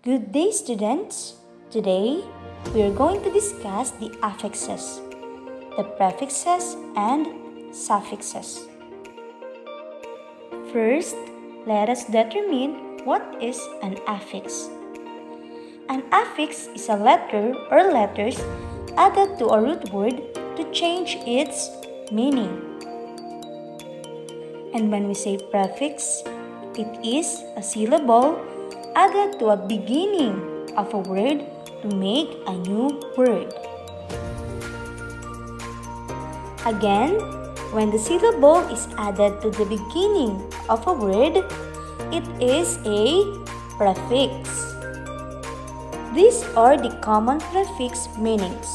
Good day, students! Today, we are going to discuss the affixes, the prefixes, and suffixes. First, let us determine what is an affix. An affix is a letter or letters added to a root word to change its meaning. And when we say prefix, it is a syllable added to a beginning of a word to make a new word. Again, when the syllable is added to the beginning of a word, it is a prefix. These are the common prefix meanings.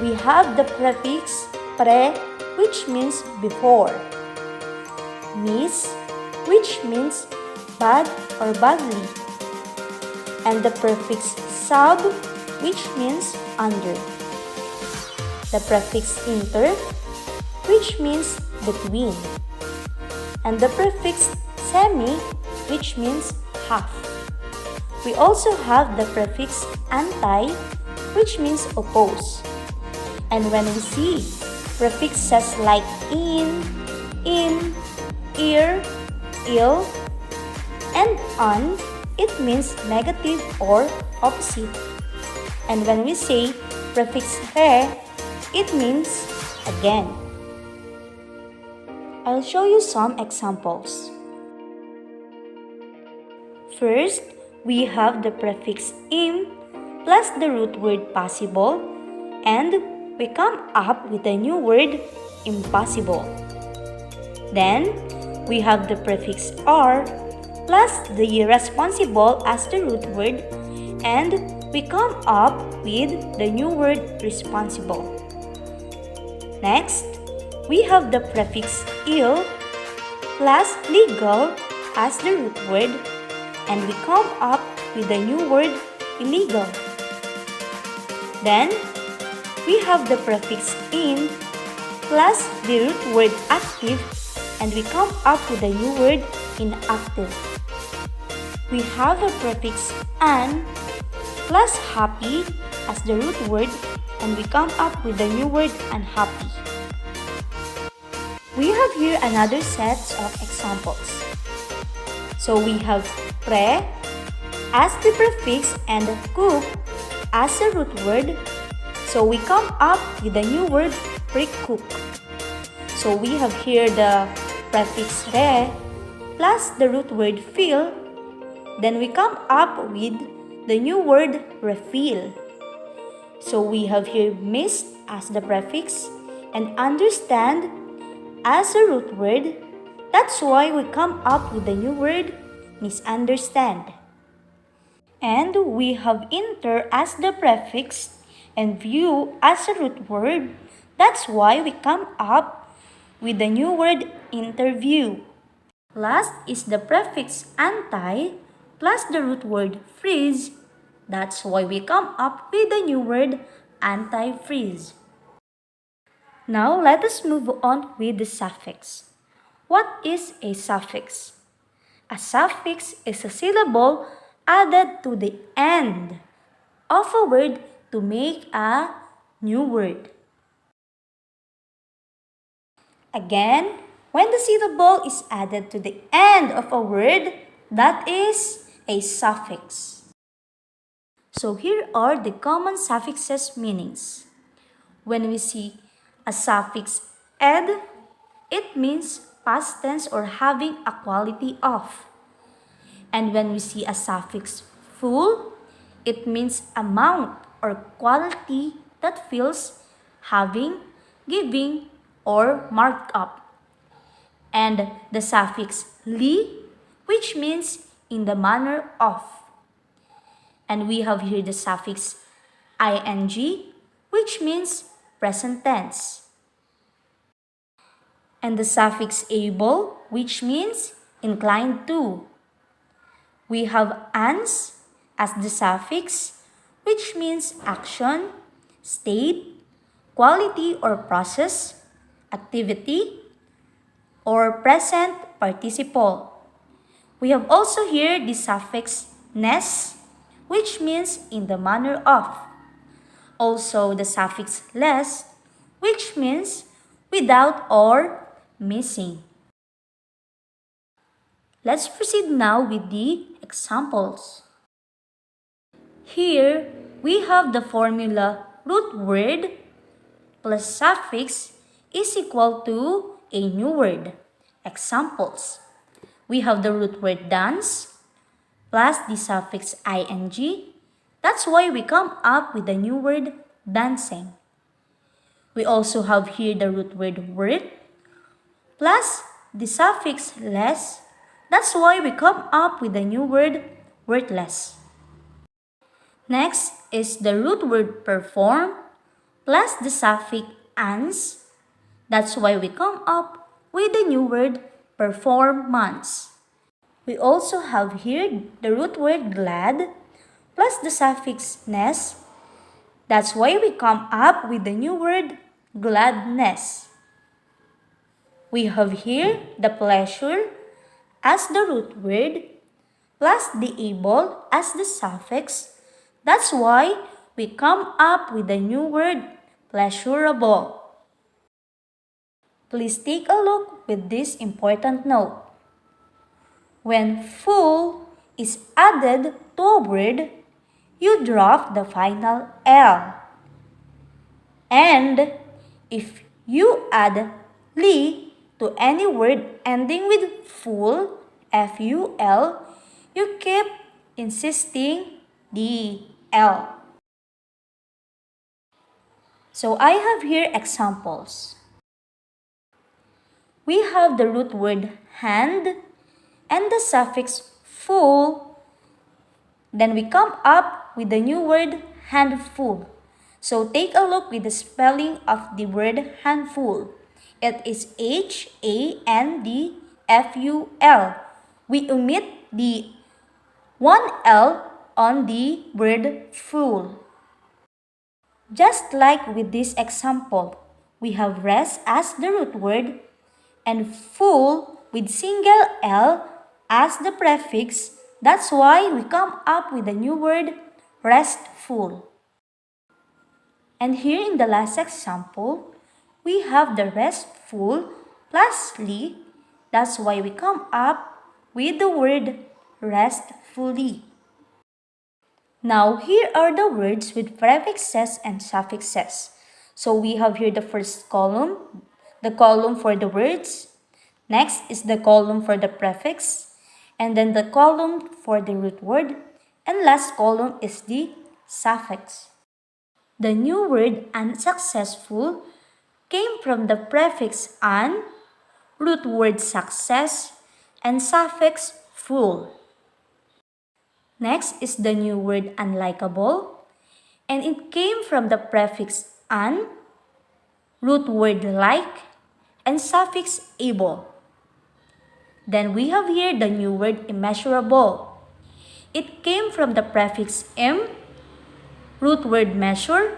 We have the prefix pre, which means before, mis, which means bad or badly, and the prefix sub, which means under. The prefix inter, which means between, and the prefix semi, which means half. We also have the prefix anti, which means oppose. And when we see prefixes like in, ear, ill, and on, it means negative or opposite. And when we say prefix re, it means again. I'll show you some examples. First, we have the prefix im plus the root word possible, and we come up with a new word impossible. Then, we have the prefix r plus the responsible as the root word, and we come up with the new word responsible. Next, we have the prefix ill plus legal as the root word, and we come up with the new word illegal. Then, we have the prefix in plus the root word active, and we come up with a new word inactive. We have a prefix an plus happy as the root word, and we come up with the new word unhappy. We have here another set of examples. So we have pre as the prefix and cook as a root word. So we come up with a new word pre-cook. So we have here the prefix re plus the root word fill. Then we come up with the new word refill. So we have here missed as the prefix and understand as a root word. That's why we come up with the new word misunderstand. And we have inter as the prefix and view as a root word. That's why we come up with the new word interview. Last is the prefix anti plus the root word freeze. That's why we come up with the new word anti-freeze. Now let us move on with the suffix. What is a suffix? A suffix is a syllable added to the end of a word to make a new word. Again, when the syllable is added to the end of a word, that is a suffix. So here are the common suffixes meanings. When we see a suffix ed, it means past tense or having a quality of. And when we see a suffix full, it means amount or quality that feels, having, giving, or marked up. And the suffix li, which means in the manner of. And we have here the suffix ing, which means present tense. And the suffix able, which means inclined to. We have ans as the suffix, which means action, state, quality or process, activity, or present participle. We have also here the suffix ness, which means in the manner of. Also the suffix less, which means without or missing. Let's proceed now with the examples. Here, we have the formula root word plus suffix is equal to a new word. Examples. We have the root word dance plus the suffix ing. That's why we come up with the new word dancing. We also have here the root word worth plus the suffix less. That's why we come up with the new word worthless. Next is the root word perform plus the suffix ans. That's why we come up with the new word performance. We also have here the root word glad plus the suffix ness. That's why we come up with the new word gladness. We have here the pleasure as the root word plus the able as the suffix. That's why we come up with the new word pleasurable. Please take a look with this important note. When full is added to a word, you drop the final L. And if you add li to any word ending with full, F-U-L, you keep insisting the L. So I have here examples. We have the root word hand and the suffix full. Then we come up with the new word handful. So take a look with the spelling of the word handful. It is H-A-N-D-F-U-L. We omit the one L on the word full. Just like with this example, we have rest as the root word and full with single L as the prefix. That's why we come up with the new word restful. And here in the last example, we have the restful plus li. That's why we come up with the word restfully. Now, here are the words with prefixes and suffixes. So we have here the first column, the column for the words. Next is the column for the prefix. And then the column for the root word. And last column is the suffix. The new word unsuccessful came from the prefix un, root word success, and suffix full. Next is the new word unlikable, and it came from the prefix un, root word like, and suffix able. Then we have here the new word immeasurable. It came from the prefix im, root word measure,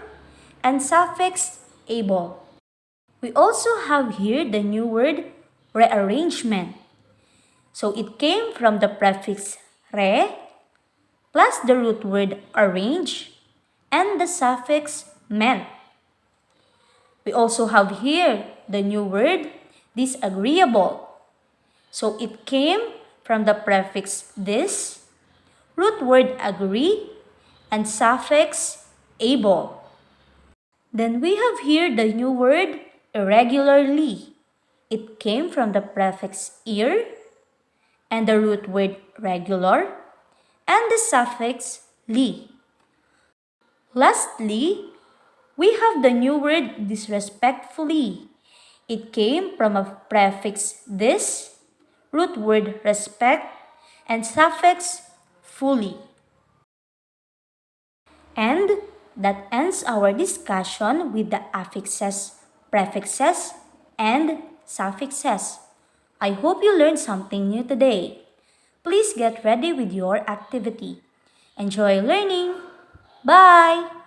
and suffix able. We also have here the new word rearrangement. So it came from the prefix re plus the root word arrange and the suffix ment. We also have here the new word disagreeable. So it came from the prefix dis, root word agree, and suffix able. Then we have here the new word irregularly. It came from the prefix ir and the root word regular and the suffix li. Lastly, we have the new word disrespectfully. It came from a prefix dis, root word respect, and suffix fully. And that ends our discussion with the affixes, prefixes, and suffixes. I hope you learned something new today. Please get ready with your activity. Enjoy learning! Bye!